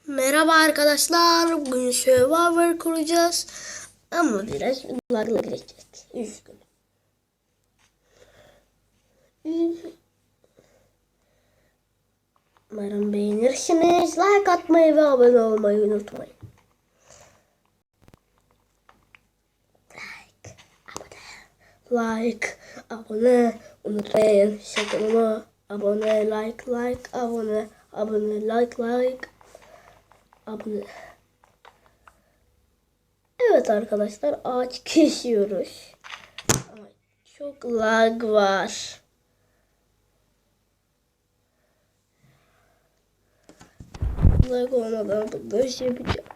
Merhaba arkadaşlar. Bugün Survivor kuracağız. Ama biraz lagla geçecek. Üzgünüm. Umarım beğenirsiniz. Like atmayı ve abone olmayı unutmayın. Like, abone unutmayın. Sakın ama abone, like, abone, like, abone. Evet arkadaşlar, ağaç kesiyoruz. Çok lag var. Lag olmadan böyle şey yapacağım.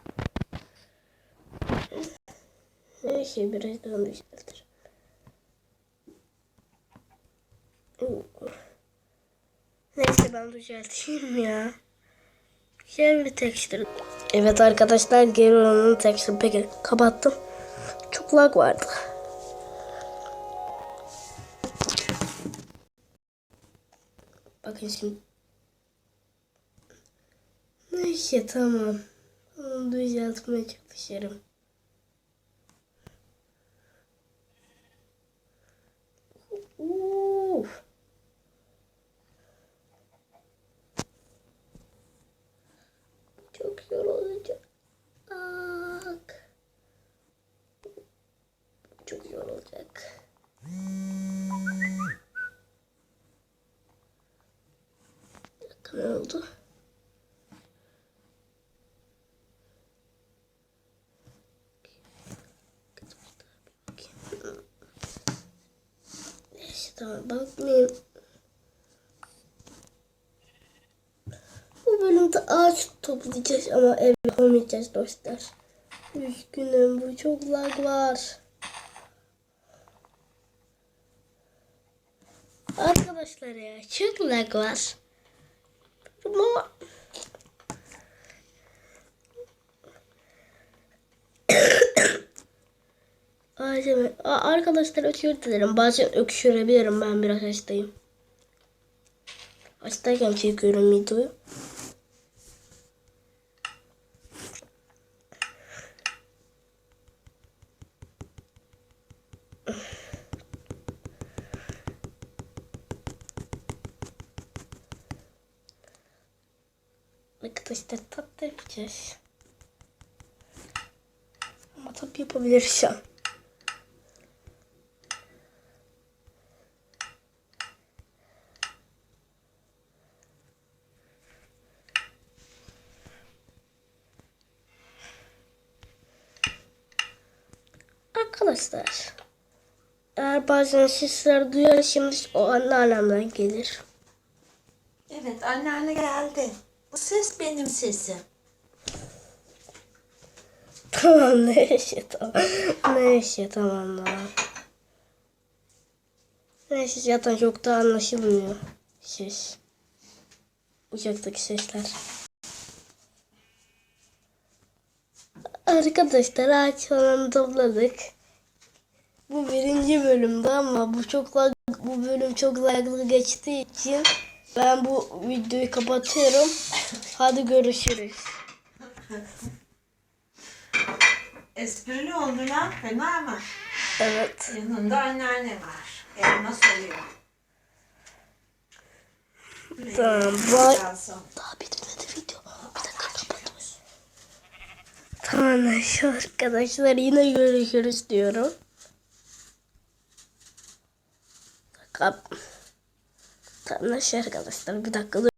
Neyse biraz daha düzeltir. Neyse ben düzelteyim ya. Güzel bir texture. Evet arkadaşlar, geri olanın texture peki kapattım. Çok lag vardı. Bakın şimdi. Neyse tamam. Onu düzeltmeye çalışırım. Çok zor olacak. Çok zor olacak. Ne oldu? Neyse tamam, bakmayayım. Bu bölümde ağaç toplayacağız ama ev yapamayacağız dostlar. Üzgünüm, bu çok lag var. Arkadaşlar ya, çok lag var. Ama arkadaşlar özür dilerim. Bazen öksürebilirim, ben biraz hastayım. Hastayken çekiyorum videoyu. Arkadaşlar tatlı yapacağız. Ama tabii yapabilirsem. Arkadaşlar, eğer bazen sesler duyarsanız o anneannemden gelir. Evet, anneanne geldi. Bu ses benim sesim. Tamam, neyse tamam. Neyse tamam da. Neyse zaten çok da anlaşılmıyor ses. Uçaktaki sesler. Arkadaşlar ağaç falan topladık. Bu birinci bölümde ama bu bölüm çok laglı geçtiği için ben bu videoyu kapatıyorum. Hadi görüşürüz. Esprili oldu lan, fena mı? Evet. Yanında anneanne var. Elma soruyor. Tamam. Daha bitmedi video. Bir dakika kapatıyorum. Tamam arkadaşlar, yine görüşürüz diyorum. Tamam arkadaşlar, bir dakika.